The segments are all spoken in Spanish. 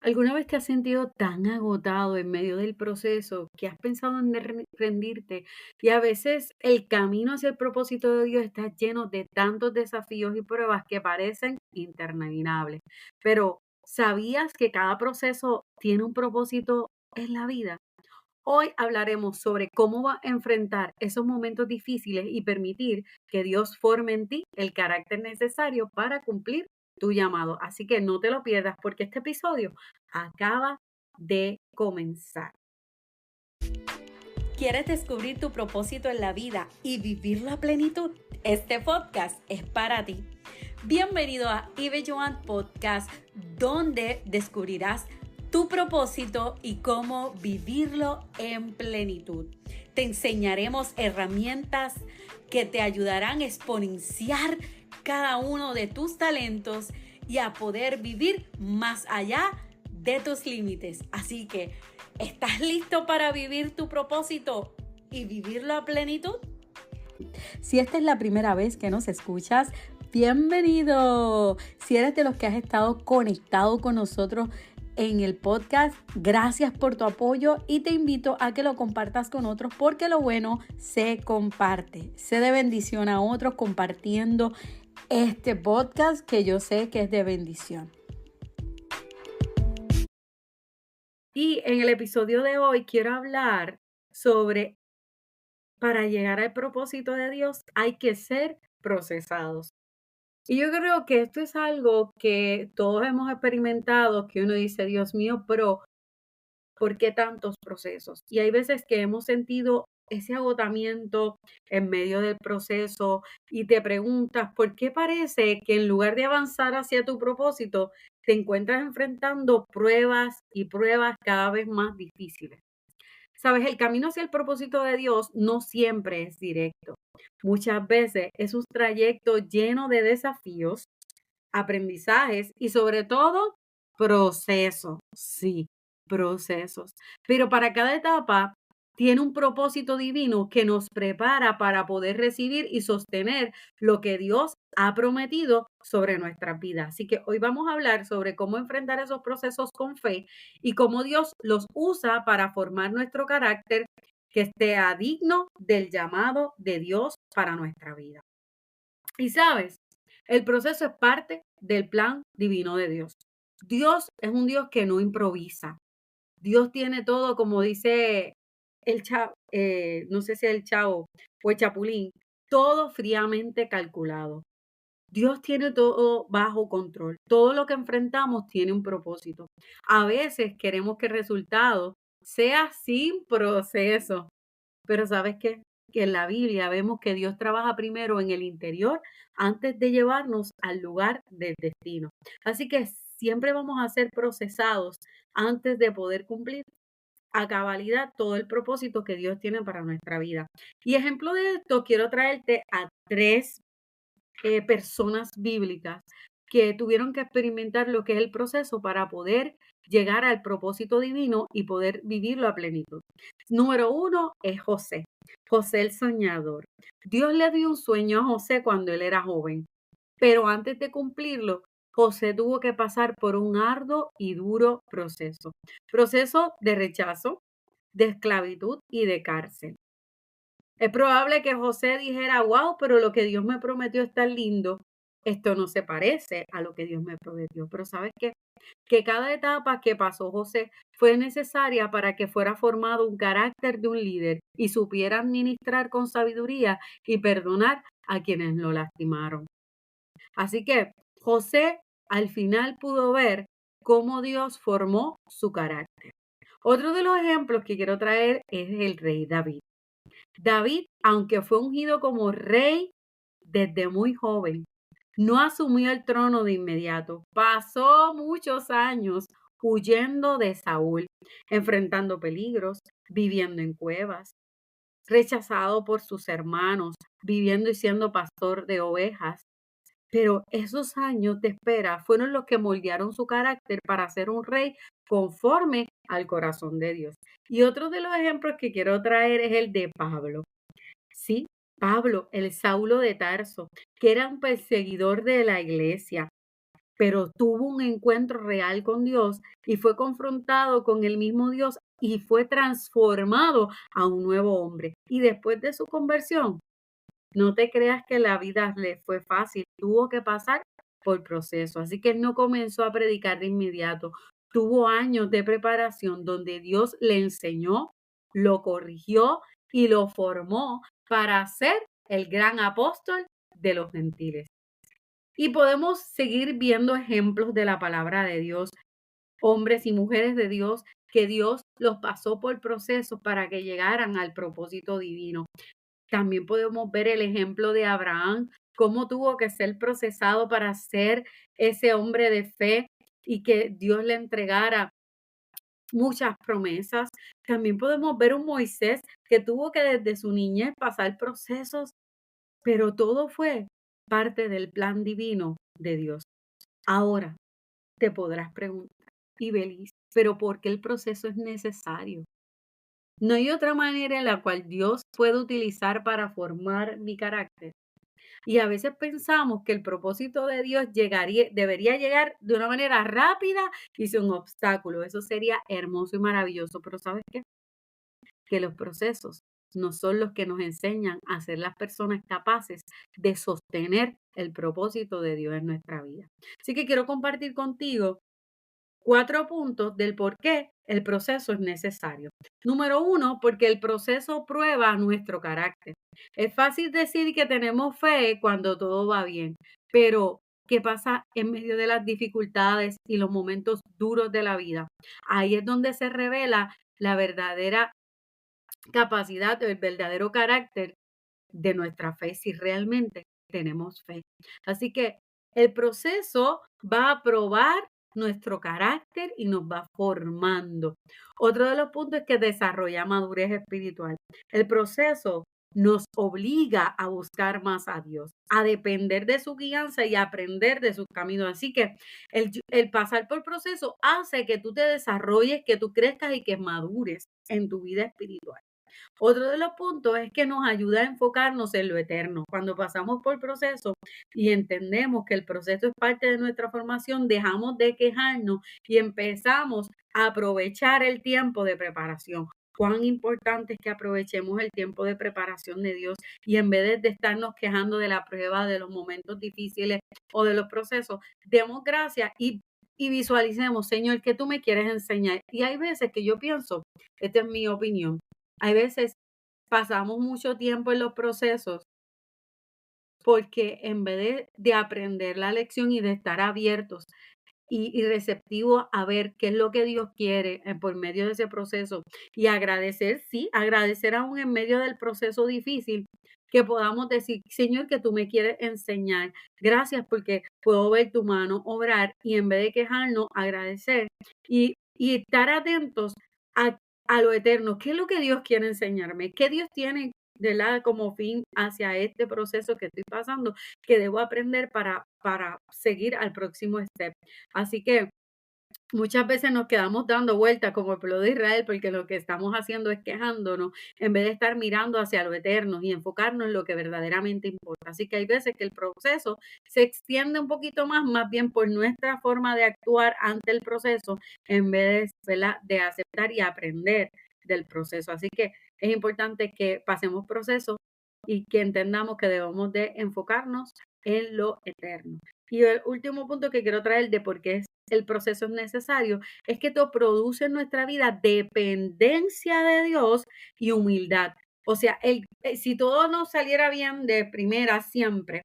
¿Alguna vez te has sentido tan agotado en medio del proceso que has pensado en rendirte? Y a veces el camino hacia el propósito de Dios está lleno de tantos desafíos y pruebas que parecen interminables. Pero ¿sabías que cada proceso tiene un propósito en la vida? Hoy hablaremos sobre cómo va a enfrentar esos momentos difíciles y permitir que Dios forme en ti el carácter necesario para cumplir tu llamado. Así que no te lo pierdas porque este episodio acaba de comenzar. ¿Quieres descubrir tu propósito en la vida y vivirlo a plenitud? Este podcast es para ti. Bienvenido a Ibe Joan Podcast, donde descubrirás tu propósito y cómo vivirlo en plenitud. Te enseñaremos herramientas que te ayudarán a exponenciar cada uno de tus talentos y a poder vivir más allá de tus límites. Así que, ¿estás listo para vivir tu propósito y vivirlo a plenitud? Si esta es la primera vez que nos escuchas, bienvenido. Si eres de los que has estado conectado con nosotros en el podcast, gracias por tu apoyo y te invito a que lo compartas con otros porque lo bueno se comparte. Sé de bendición a otros compartiendo este podcast que yo sé que es de bendición. Y en el episodio de hoy quiero hablar sobre, para llegar al propósito de Dios hay que ser procesados. Y yo creo que esto es algo que todos hemos experimentado, que uno dice, Dios mío, pero ¿por qué tantos procesos? Y hay veces que hemos sentido ese agotamiento en medio del proceso y te preguntas, ¿por qué parece que en lugar de avanzar hacia tu propósito, te encuentras enfrentando pruebas y pruebas cada vez más difíciles? Sabes, el camino hacia el propósito de Dios no siempre es directo. Muchas veces es un trayecto lleno de desafíos, aprendizajes y sobre todo procesos. Sí, procesos. Pero para cada etapa tiene un propósito divino que nos prepara para poder recibir y sostener lo que Dios ha prometido sobre nuestras vidas. Así que hoy vamos a hablar sobre cómo enfrentar esos procesos con fe y cómo Dios los usa para formar nuestro carácter que sea digno del llamado de Dios para nuestra vida. Y sabes, el proceso es parte del plan divino de Dios. Dios es un Dios que no improvisa. Dios tiene todo, como dice el chavo, no sé si es el chavo o el chapulín, todo fríamente calculado. Dios tiene todo bajo control. Todo lo que enfrentamos tiene un propósito. A veces queremos que el resultado sea sin proceso, pero ¿sabes qué? Que en la Biblia vemos que Dios trabaja primero en el interior antes de llevarnos al lugar del destino. Así que siempre vamos a ser procesados antes de poder cumplir a cabalidad todo el propósito que Dios tiene para nuestra vida. Y ejemplo de esto, quiero traerte a tres personas bíblicas que tuvieron que experimentar lo que es el proceso para poder llegar al propósito divino y poder vivirlo a plenitud. Número uno es José, José el soñador. Dios le dio un sueño a José cuando él era joven, pero antes de cumplirlo, José tuvo que pasar por un arduo y duro proceso. Proceso de rechazo, de esclavitud y de cárcel. Es probable que José dijera, wow, pero lo que Dios me prometió es tan lindo. Esto no se parece a lo que Dios me prometió. Pero ¿sabes qué? Que cada etapa que pasó José fue necesaria para que fuera formado un carácter de un líder y supiera administrar con sabiduría y perdonar a quienes lo lastimaron. Así que José al final pudo ver cómo Dios formó su carácter. Otro de los ejemplos que quiero traer es el rey David. David, aunque fue ungido como rey desde muy joven, no asumió el trono de inmediato. Pasó muchos años huyendo de Saúl, enfrentando peligros, viviendo en cuevas, rechazado por sus hermanos, viviendo y siendo pastor de ovejas. Pero esos años de espera fueron los que moldearon su carácter para ser un rey conforme al corazón de Dios. Y otro de los ejemplos que quiero traer es el de Pablo. Sí, Pablo, el Saulo de Tarso, que era un perseguidor de la iglesia. pero tuvo un encuentro real con Dios y fue confrontado con el mismo Dios y fue transformado a un nuevo hombre. Y después de su conversión, no te creas que la vida le fue fácil, tuvo que pasar por proceso. Así que él no comenzó a predicar de inmediato. Tuvo años de preparación donde Dios le enseñó, lo corrigió y lo formó para ser el gran apóstol de los gentiles. Y podemos seguir viendo ejemplos de la palabra de Dios, hombres y mujeres de Dios, que Dios los pasó por procesos para que llegaran al propósito divino. También podemos ver el ejemplo de Abraham, cómo tuvo que ser procesado para ser ese hombre de fe y que Dios le entregara muchas promesas. También podemos ver un Moisés que tuvo que desde su niñez pasar procesos, pero todo fue parte del plan divino de Dios. Ahora te podrás preguntar, Ibelis, ¿pero por qué el proceso es necesario? No hay otra manera en la cual Dios puede utilizar para formar mi carácter. Y a veces pensamos que el propósito de Dios debería llegar de una manera rápida y sin obstáculo. Eso sería hermoso y maravilloso. Pero ¿sabes qué? Que los procesos no son los que nos enseñan a ser las personas capaces de sostener el propósito de Dios en nuestra vida. Así que quiero compartir contigo 4 puntos del por qué el proceso es necesario. Número 1, porque el proceso prueba nuestro carácter. Es fácil decir que tenemos fe cuando todo va bien, pero ¿qué pasa en medio de las dificultades y los momentos duros de la vida? Ahí es donde se revela la verdadera capacidad o el verdadero carácter de nuestra fe, si realmente tenemos fe. Así que el proceso va a probar nuestro carácter y nos va formando. Otro de los puntos es que desarrolla madurez espiritual. El proceso nos obliga a buscar más a Dios, a depender de su guianza y a aprender de sus caminos. Así que el pasar por proceso hace que tú te desarrolles, que tú crezcas y que madures en tu vida espiritual. Otro de los puntos es que nos ayuda a enfocarnos en lo eterno. Cuando pasamos por proceso y entendemos que el proceso es parte de nuestra formación, dejamos de quejarnos y empezamos a aprovechar el tiempo de preparación. Cuán importante es que aprovechemos el tiempo de preparación de Dios y en vez de estarnos quejando de la prueba, de los momentos difíciles o de los procesos, demos gracias y visualicemos, Señor, ¿qué tú me quieres enseñar? Y hay veces que yo pienso, esta es mi opinión, hay veces pasamos mucho tiempo en los procesos porque en vez de aprender la lección y de estar abiertos y receptivos a ver qué es lo que Dios quiere por medio de ese proceso y agradecer, sí, agradecer aún en medio del proceso difícil, que podamos decir, Señor, que tú me quieres enseñar. Gracias porque puedo ver tu mano obrar y en vez de quejarnos, agradecer y estar atentos a a lo eterno. ¿Qué es lo que Dios quiere enseñarme? ¿Qué Dios tiene de la como fin hacia este proceso que estoy pasando, que debo aprender para seguir al próximo step? Así que muchas veces nos quedamos dando vueltas como el pueblo de Israel porque lo que estamos haciendo es quejándonos en vez de estar mirando hacia lo eterno y enfocarnos en lo que verdaderamente importa. Así que hay veces que el proceso se extiende un poquito más, más bien por nuestra forma de actuar ante el proceso en vez de, ¿verdad?, de aceptar y aprender del proceso. Así que es importante que pasemos procesos y que entendamos que debemos de enfocarnos en lo eterno. Y el último punto que quiero traer de por qué el proceso es necesario es que esto produce en nuestra vida dependencia de Dios y humildad. O sea, si todo nos saliera bien de primera siempre,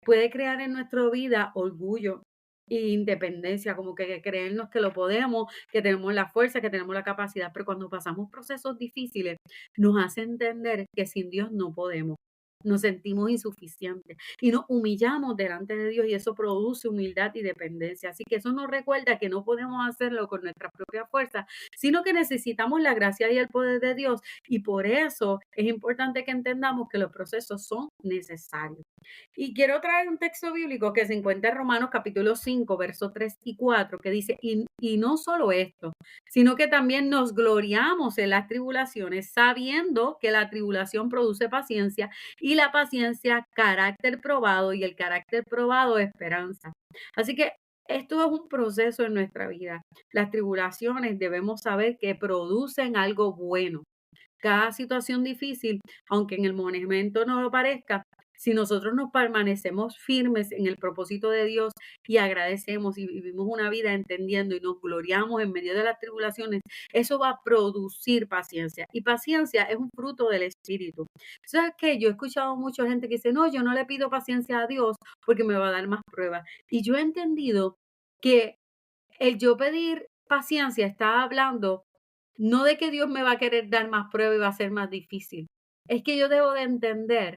puede crear en nuestra vida orgullo e independencia, como que creernos que lo podemos, que tenemos la fuerza, que tenemos la capacidad, pero cuando pasamos procesos difíciles, nos hace entender que sin Dios no podemos. Nos sentimos insuficientes y nos humillamos delante de Dios y eso produce humildad y dependencia. Así que eso nos recuerda que no podemos hacerlo con nuestra propia fuerza, sino que necesitamos la gracia y el poder de Dios. Y por eso es importante que entendamos que los procesos son necesarios. Y quiero traer un texto bíblico que se encuentra en Romanos capítulo 5, versos 3 y 4, que dice, y no solo esto, sino que también nos gloriamos en las tribulaciones, sabiendo que la tribulación produce paciencia y la paciencia carácter probado y el carácter probado esperanza. Así que Esto es un proceso en nuestra vida. Las tribulaciones debemos saber que producen algo bueno. Cada situación difícil, aunque en el momento no lo parezca, si nosotros nos permanecemos firmes en el propósito de Dios y agradecemos y vivimos una vida entendiendo y nos gloriamos en medio de las tribulaciones, eso va a producir paciencia. Y paciencia es un fruto del Espíritu. ¿Sabes qué? Yo he escuchado mucha gente que dice, no, yo no le pido paciencia a Dios porque me va a dar más pruebas. Y yo he entendido que el yo pedir paciencia está hablando no de que Dios me va a querer dar más prueba y va a ser más difícil. Es que yo debo de entender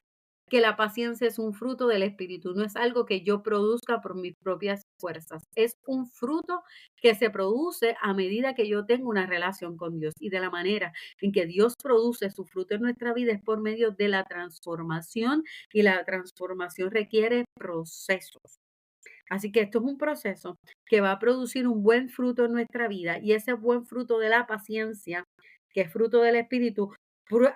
que la paciencia es un fruto del Espíritu, no es algo que yo produzca por mis propias fuerzas. Es un fruto que se produce a medida que yo tengo una relación con Dios. Y de la manera en que Dios produce su fruto en nuestra vida es por medio de la transformación, y la transformación requiere procesos. Así que esto es un proceso que va a producir un buen fruto en nuestra vida, y ese buen fruto de la paciencia, que es fruto del Espíritu,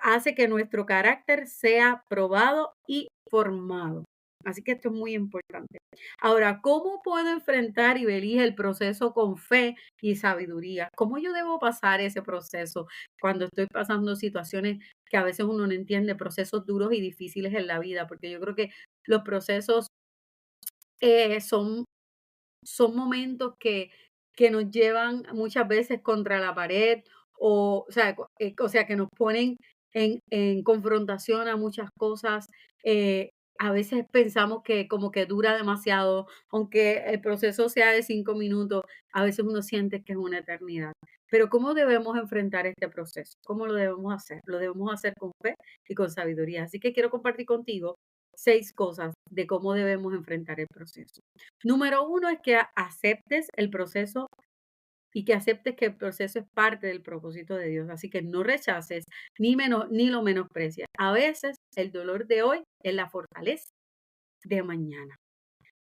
hace que nuestro carácter sea probado y formado. Así que esto es muy importante. Ahora, ¿cómo puedo enfrentar y vivir el proceso con fe y sabiduría? ¿Cómo yo debo pasar ese proceso cuando estoy pasando situaciones que a veces uno no entiende, procesos duros y difíciles en la vida? Porque yo creo que los procesos son momentos que nos llevan muchas veces contra la pared, o sea, que nos ponen en confrontación a muchas cosas. A veces pensamos que como que dura demasiado, aunque el proceso sea de 5 minutos, a veces uno siente que es una eternidad. Pero ¿cómo debemos enfrentar este proceso? ¿Cómo lo debemos hacer? Lo debemos hacer con fe y con sabiduría. Así que quiero compartir contigo 6 cosas de cómo debemos enfrentar el proceso. Número uno es que aceptes el proceso y que aceptes que el proceso es parte del propósito de Dios. Así que no rechaces ni lo menosprecies. A veces el dolor de hoy es la fortaleza de mañana.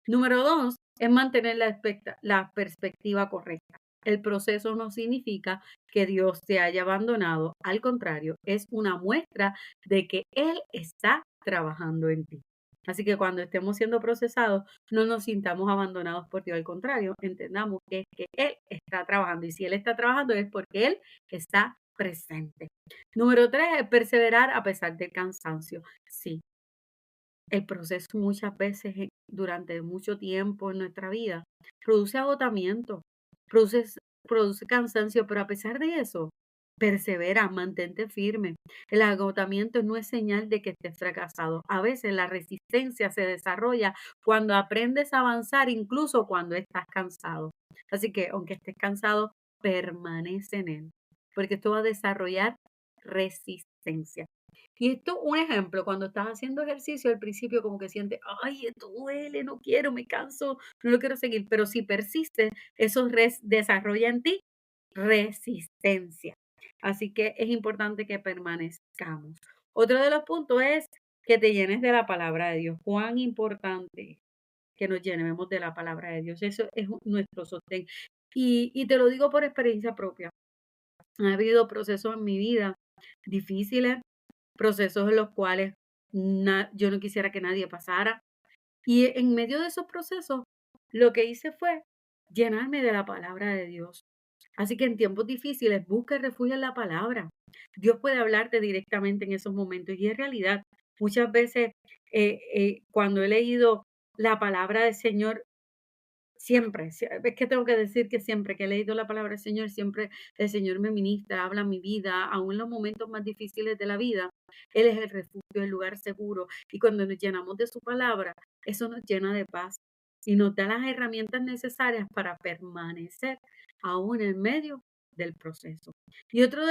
Número dos es mantener la perspectiva correcta. El proceso no significa que Dios te haya abandonado. Al contrario, es una muestra de que Él está trabajando en ti. Así que cuando estemos siendo procesados, no nos sintamos abandonados por Dios. Al contrario, entendamos que es que Él está trabajando. Y si Él está trabajando es porque Él está presente. Número tres es perseverar a pesar del cansancio. Sí, el proceso muchas veces, durante mucho tiempo en nuestra vida, produce agotamiento, produce, produce cansancio, pero a pesar de eso, persevera, mantente firme. El agotamiento no es señal de que estés fracasado. A veces la resistencia se desarrolla cuando aprendes a avanzar, incluso cuando estás cansado. Así que, aunque estés cansado, permanece en él, porque esto va a desarrollar resistencia. Y esto, un ejemplo, cuando estás haciendo ejercicio al principio como que sientes, ay, esto duele, no quiero, me canso, no lo quiero seguir, pero si persistes, eso desarrolla en ti resistencia. Así que es importante que permanezcamos. Otro de los puntos es que te llenes de la palabra de Dios. Cuán importante es que nos llenemos de la palabra de Dios. Eso es nuestro sostén. Y te lo digo por experiencia propia. Ha habido procesos en mi vida difíciles, procesos en los cuales yo no quisiera que nadie pasara. Y en medio de esos procesos, lo que hice fue llenarme de la palabra de Dios. Así que en tiempos difíciles, busca refugio en la palabra. Dios puede hablarte directamente en esos momentos. Y en realidad, muchas veces, cuando he leído la palabra del Señor, siempre, es que tengo que decir que siempre que he leído la palabra del Señor, siempre el Señor me ministra, habla mi vida, aún en los momentos más difíciles de la vida. Él es el refugio, el lugar seguro. Y cuando nos llenamos de su palabra, eso nos llena de paz y nos da las herramientas necesarias para permanecer aún en medio del proceso. Y otra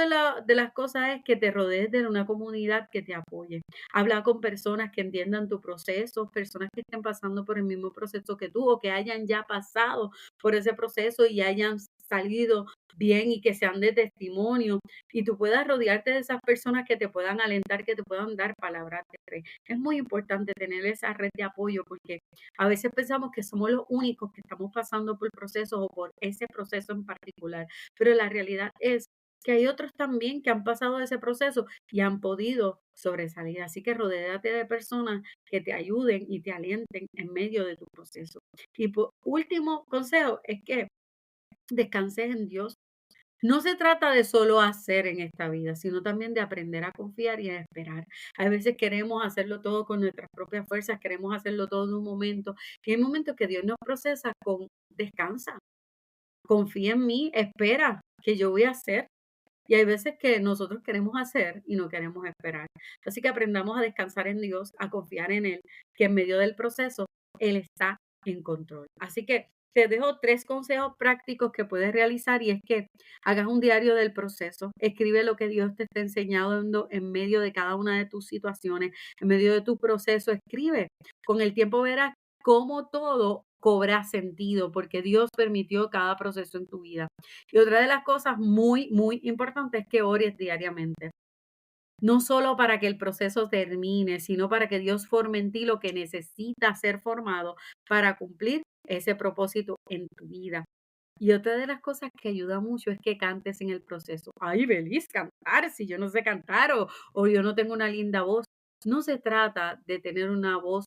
de las cosas es que te rodees de una comunidad que te apoye. Habla con personas que entiendan tu proceso, personas que estén pasando por el mismo proceso que tú o que hayan ya pasado por ese proceso y hayan salido bien y que sean de testimonio, y tú puedas rodearte de esas personas que te puedan alentar, que te puedan dar palabras de fe. Es muy importante tener esa red de apoyo, porque a veces pensamos que somos los únicos que estamos pasando por procesos o por ese proceso en particular, pero la realidad es que hay otros también que han pasado ese proceso y han podido sobresalir. Así que rodéate de personas que te ayuden y te alienten en medio de tu proceso. Y por último consejo es que descanses en Dios. No se trata de solo hacer en esta vida, sino también de aprender a confiar y a esperar. A veces queremos hacerlo todo con nuestras propias fuerzas, queremos hacerlo todo en un momento. Y hay momentos que Dios nos procesa con descansa, confía en mí, espera, que yo voy a hacer. Y hay veces que nosotros queremos hacer y no queremos esperar. Así que aprendamos a descansar en Dios, a confiar en Él, que en medio del proceso Él está en control. Así que te dejo 3 consejos prácticos que puedes realizar y es que hagas un diario del proceso, escribe lo que Dios te está enseñando en medio de cada una de tus situaciones, en medio de tu proceso, escribe. Con el tiempo verás cómo todo cobra sentido porque Dios permitió cada proceso en tu vida. Y otra de las cosas muy, muy importantes es que ores diariamente. No solo para que el proceso termine, sino para que Dios forme en ti lo que necesita ser formado para cumplir ese propósito en tu vida. Y otra de las cosas que ayuda mucho es que cantes en el proceso. Ay, Belis, cantar, si yo no sé cantar o yo no tengo una linda voz. No se trata de tener una voz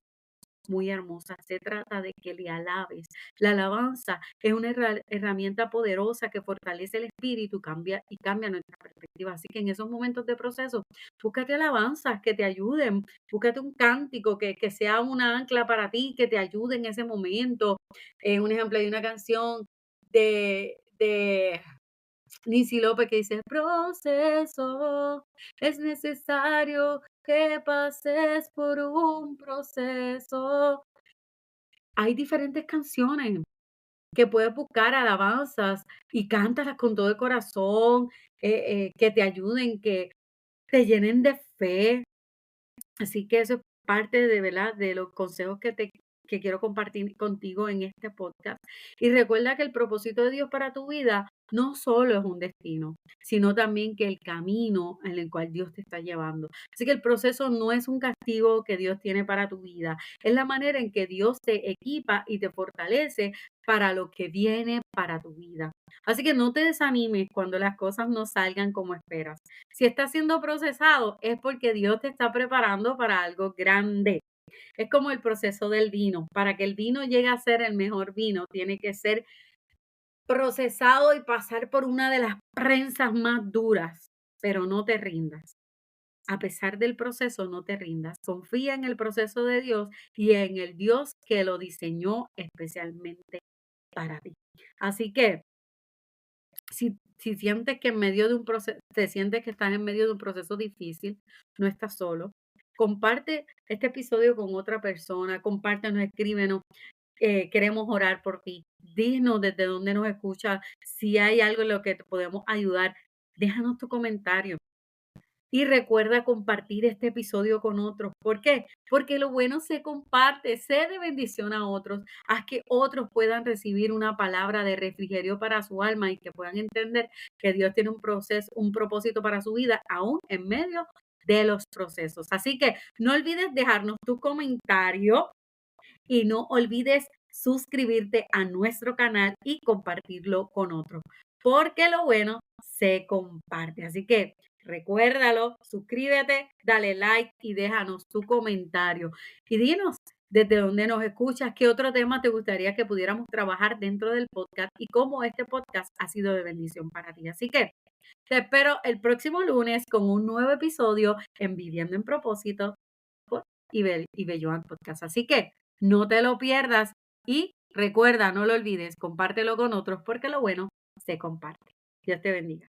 muy hermosa. Se trata de que le alabes. La alabanza es una herramienta poderosa que fortalece el espíritu y cambia nuestra perspectiva. Así que en esos momentos de proceso, búscate alabanzas que te ayuden, búscate un cántico que sea una ancla para ti, que te ayude en ese momento. Un ejemplo, hay una canción de Lindsay López que dice, proceso, es necesario que pases por un proceso. Hay diferentes canciones que puedes buscar, alabanzas, y cántalas con todo el corazón, que te ayuden, que te llenen de fe. Así que eso es parte de, ¿verdad? De los consejos que quiero compartir contigo en este podcast. Y recuerda que el propósito de Dios para tu vida no solo es un destino, sino también que el camino en el cual Dios te está llevando. Así que el proceso no es un castigo que Dios tiene para tu vida, es la manera en que Dios te equipa y te fortalece para lo que viene para tu vida. Así que no te desanimes cuando las cosas no salgan como esperas. Si está siendo procesado es porque Dios te está preparando para algo grande. Es como el proceso del vino. Para que el vino llegue a ser el mejor vino, tiene que ser procesado y pasar por una de las prensas más duras. Pero no te rindas. A pesar del proceso, no te rindas. Confía en el proceso de Dios y en el Dios que lo diseñó especialmente para ti. Así que si sientes que en medio de un proceso, te sientes que estás en medio de un proceso difícil, no estás solo. Comparte este episodio con otra persona, compártenos, escríbenos, queremos orar por ti. Dinos desde dónde nos escuchas, si hay algo en lo que te podemos ayudar, déjanos tu comentario. Y recuerda compartir este episodio con otros. ¿Por qué? Porque lo bueno se comparte, sé de bendición a otros. Haz que otros puedan recibir una palabra de refrigerio para su alma y que puedan entender que Dios tiene un proceso, un propósito para su vida, aún en medio de los procesos. Así que no olvides dejarnos tu comentario y no olvides suscribirte a nuestro canal y compartirlo con otros, porque lo bueno se comparte. Así que recuérdalo, suscríbete, dale like y déjanos tu comentario. Y dinos desde dónde nos escuchas, qué otro tema te gustaría que pudiéramos trabajar dentro del podcast y cómo este podcast ha sido de bendición para ti. Así que te espero el próximo lunes con un nuevo episodio en Viviendo en Propósito por Ibelloan Podcast. Así que no te lo pierdas y recuerda, no lo olvides, compártelo con otros porque lo bueno se comparte. Dios te bendiga.